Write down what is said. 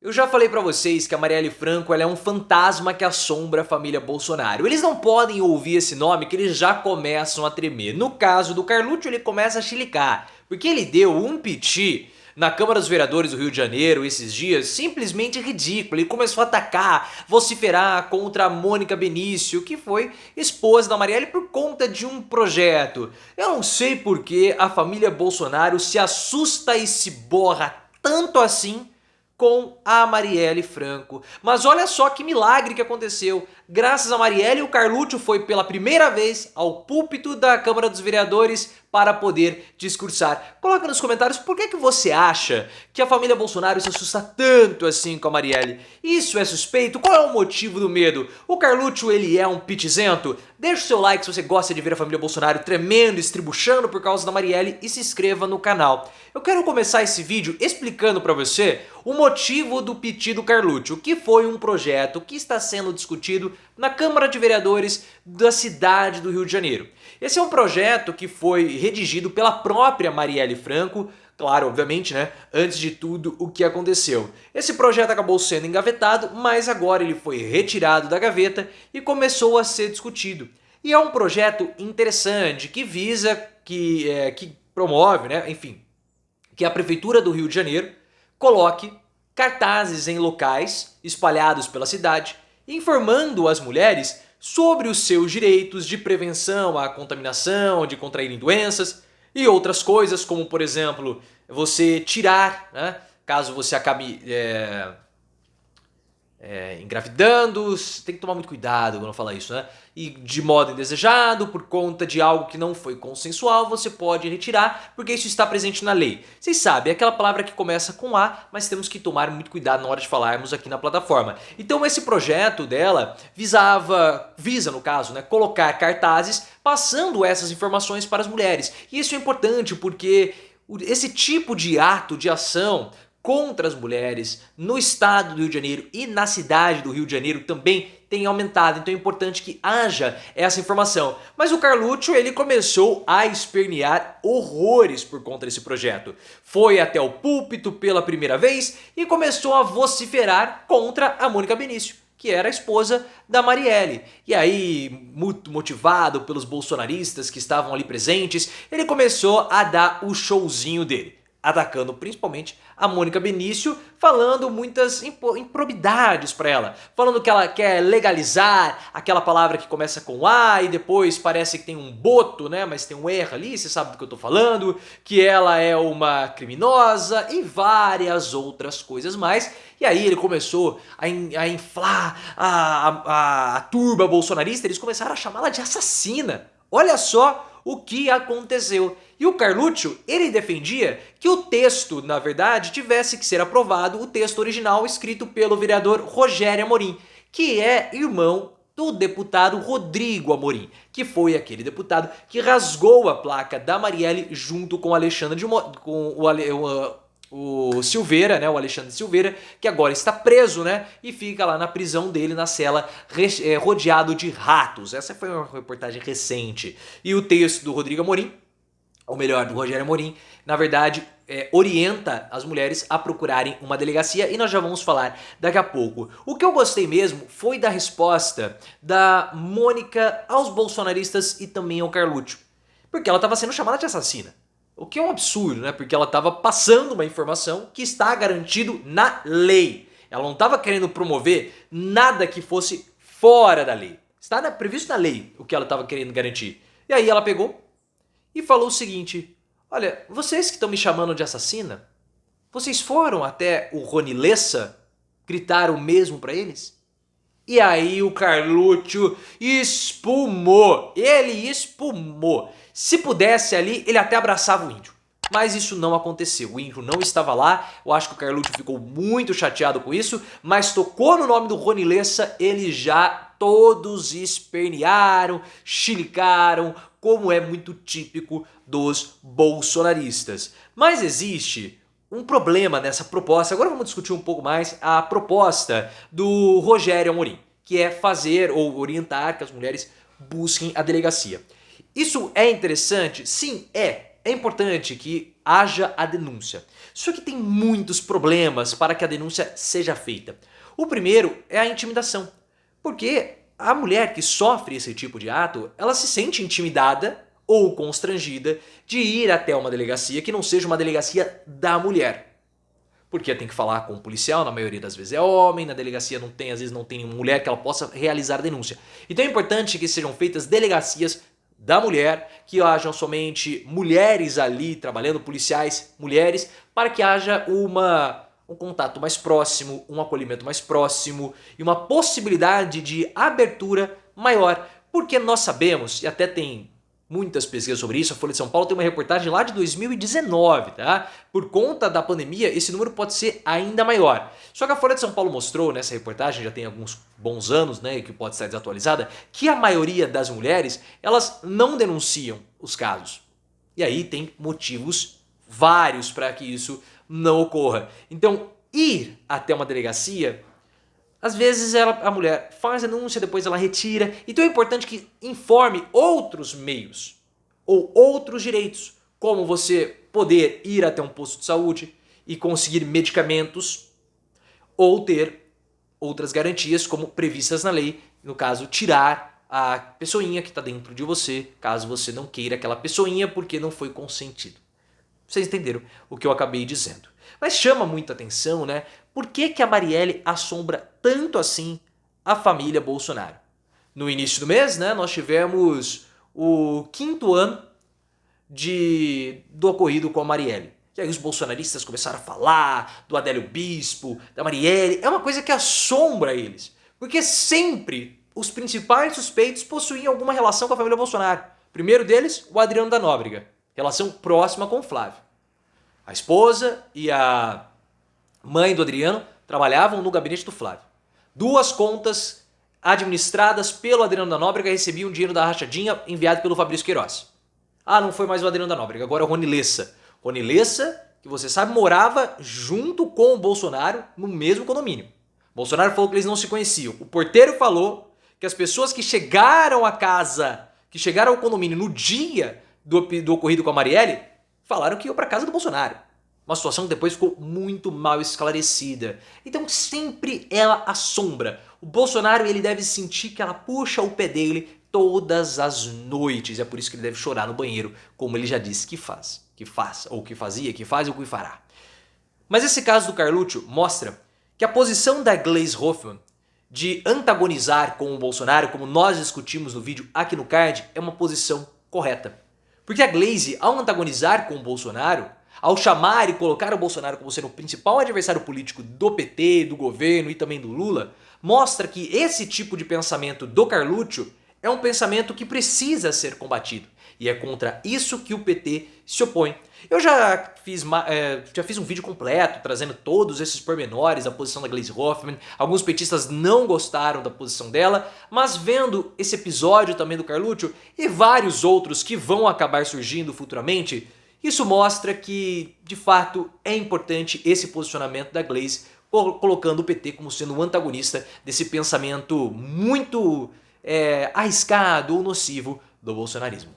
Eu já falei pra vocês que a Marielle Franco ela é um fantasma que assombra a família Bolsonaro. Eles não podem ouvir esse nome que eles já começam a tremer. No caso do Carluccio, ele começa a chilicar, porque ele deu um piti na Câmara dos Vereadores do Rio de Janeiro esses dias simplesmente ridículo. Ele começou a atacar, vociferar contra a Mônica Benício, que foi esposa da Marielle por conta de um projeto. Eu não sei por que a família Bolsonaro se assusta e se borra tanto assim com a Marielle Franco. Mas olha só que milagre que aconteceu. Graças a Marielle, o Carluccio foi pela primeira vez ao púlpito da Câmara dos Vereadores para poder discursar. Coloca nos comentários por que você acha que a família Bolsonaro se assusta tanto assim com a Marielle. Isso é suspeito? Qual é o motivo do medo? O Carluccio, ele é um pitizento? Deixa o seu like se você gosta de ver a família Bolsonaro tremendo, estribuchando por causa da Marielle e se inscreva no canal. Eu quero começar esse vídeo explicando para você o motivo do piti do Carluccio, que foi um projeto que está sendo discutido na Câmara de Vereadores da cidade do Rio de Janeiro. Esse é um projeto que foi redigido pela própria Marielle Franco, claro, obviamente, né, antes de tudo o que aconteceu. Esse projeto acabou sendo engavetado, mas agora ele foi retirado da gaveta e começou a ser discutido. E é um projeto interessante que visa, que promove, né, enfim, que a Prefeitura do Rio de Janeiro coloque cartazes em locais espalhados pela cidade, informando as mulheres sobre os seus direitos de prevenção à contaminação, de contraírem doenças e outras coisas, como por exemplo, você tirar, né, caso você acabe engravidando, tem que tomar muito cuidado quando falar isso, né? E de modo indesejado, por conta de algo que não foi consensual, você pode retirar, porque isso está presente na lei. Vocês sabem, é aquela palavra que começa com A, mas temos que tomar muito cuidado na hora de falarmos aqui na plataforma. Então esse projeto dela visa no caso, né, colocar cartazes passando essas informações para as mulheres. E isso é importante porque esse tipo de ato, de ação contra as mulheres no estado do Rio de Janeiro e na cidade do Rio de Janeiro também tem aumentado, então é importante que haja essa informação. Mas o Carluccio, ele começou a espernear horrores por conta desse projeto. Foi até o púlpito pela primeira vez e começou a vociferar contra a Mônica Benício, que era a esposa da Marielle. E aí, muito motivado pelos bolsonaristas que estavam ali presentes, ele começou a dar o showzinho dele, atacando principalmente a Mônica Benício, falando muitas improbidades para ela, falando que ela quer legalizar aquela palavra que começa com A e depois parece que tem um boto, né, mas tem um R ali, você sabe do que eu tô falando, que ela é uma criminosa e várias outras coisas mais. E aí ele começou a inflar a turba bolsonarista, eles começaram a chamá-la de assassina. Olha só o que aconteceu. E o Carluccio, ele defendia que o texto, na verdade, tivesse que ser aprovado, o texto original escrito pelo vereador Rogério Amorim, que é irmão do deputado Rodrigo Amorim, que foi aquele deputado que rasgou a placa da Marielle junto com o Alexandre o Silveira, né, o Alexandre Silveira, que agora está preso, né, e fica lá na prisão dele, na cela, rodeado de ratos. Essa foi uma reportagem recente. E o texto do Rodrigo Amorim, ou melhor, do Rogério Amorim, na verdade, orienta as mulheres a procurarem uma delegacia e nós já vamos falar daqui a pouco. O que eu gostei mesmo foi da resposta da Mônica aos bolsonaristas e também ao Carluccio, porque ela estava sendo chamada de assassina. O que é um absurdo, né? Porque ela estava passando uma informação que está garantido na lei. Ela não estava querendo promover nada que fosse fora da lei. Está previsto na lei o que ela estava querendo garantir. E aí ela pegou e falou o seguinte: olha, vocês que estão me chamando de assassina, vocês foram até o Rony Lessa gritar o mesmo para eles? E aí o Carluccio espumou, ele espumou. Se pudesse ali, ele até abraçava o índio. Mas isso não aconteceu, o índio não estava lá, eu acho que o Carluccio ficou muito chateado com isso, mas tocou no nome do Rony Lessa, eles já todos espernearam, chilicaram, como é muito típico dos bolsonaristas. Mas existe um problema nessa proposta. Agora vamos discutir um pouco mais a proposta do Rogério Amorim, que é fazer ou orientar que as mulheres busquem a delegacia. Isso é interessante? Sim, é. É importante que haja a denúncia. Só que tem muitos problemas para que a denúncia seja feita. O primeiro é a intimidação, porque a mulher que sofre esse tipo de ato, ela se sente intimidada ou constrangida de ir até uma delegacia que não seja uma delegacia da mulher. Porque tem que falar com o policial, na maioria das vezes é homem, na delegacia não tem, às vezes não tem nenhuma mulher que ela possa realizar a denúncia. Então é importante que sejam feitas delegacias da mulher, que hajam somente mulheres ali trabalhando, policiais mulheres, para que haja um contato mais próximo, um acolhimento mais próximo e uma possibilidade de abertura maior. Porque nós sabemos, e até tem muitas pesquisas sobre isso, a Folha de São Paulo tem uma reportagem lá de 2019, tá? Por conta da pandemia, esse número pode ser ainda maior. Só que a Folha de São Paulo mostrou nessa reportagem, já tem alguns bons anos, né, que pode estar desatualizada, que a maioria das mulheres, elas não denunciam os casos. E aí tem motivos vários para que isso não ocorra. Então, ir até uma delegacia, às vezes a mulher faz a denúncia, depois ela retira. Então é importante que informe outros meios ou outros direitos, como você poder ir até um posto de saúde e conseguir medicamentos ou ter outras garantias como previstas na lei, no caso tirar a pessoinha que está dentro de você, caso você não queira aquela pessoinha porque não foi consentido. Vocês entenderam o que eu acabei dizendo. Mas chama muita atenção, né? Por que a Marielle assombra tanto assim a família Bolsonaro? No início do mês, né, nós tivemos o 5º ano do ocorrido com a Marielle. E aí os bolsonaristas começaram a falar do Adélio Bispo, da Marielle. É uma coisa que assombra eles. Porque sempre os principais suspeitos possuíam alguma relação com a família Bolsonaro. Primeiro deles, o Adriano da Nóbrega. Relação próxima com o Flávio. A esposa e a mãe do Adriano trabalhavam no gabinete do Flávio. 2 contas administradas pelo Adriano da Nóbrega recebiam dinheiro da rachadinha enviado pelo Fabrício Queiroz. Ah, não foi mais o Adriano da Nóbrega, agora é o Rony Lessa. Rony Lessa, que você sabe, morava junto com o Bolsonaro no mesmo condomínio. Bolsonaro falou que eles não se conheciam. O porteiro falou que as pessoas que chegaram à casa, que chegaram ao condomínio no dia do ocorrido com a Marielle, falaram que iam para casa do Bolsonaro. Uma situação que depois ficou muito mal esclarecida. Então sempre ela assombra. O Bolsonaro, ele deve sentir que ela puxa o pé dele todas as noites. É por isso que ele deve chorar no banheiro, como ele já disse que faz. Que faz, ou que fazia, que faz ou que fará. Mas esse caso do Carluccio mostra que a posição da Gleisi Hoffmann de antagonizar com o Bolsonaro, como nós discutimos no vídeo aqui no card, é uma posição correta. Porque a Gleisi, ao antagonizar com o Bolsonaro, ao chamar e colocar o Bolsonaro como sendo o principal adversário político do PT, do governo e também do Lula, mostra que esse tipo de pensamento do Carluccio é um pensamento que precisa ser combatido. E é contra isso que o PT se opõe. Eu já fiz um vídeo completo trazendo todos esses pormenores da posição da Gleisi Hoffmann. Alguns petistas não gostaram da posição dela, mas vendo esse episódio também do Carluccio e vários outros que vão acabar surgindo futuramente, isso mostra que, de fato, é importante esse posicionamento da Gleisi, colocando o PT como sendo o antagonista desse pensamento muito arriscado ou nocivo do bolsonarismo.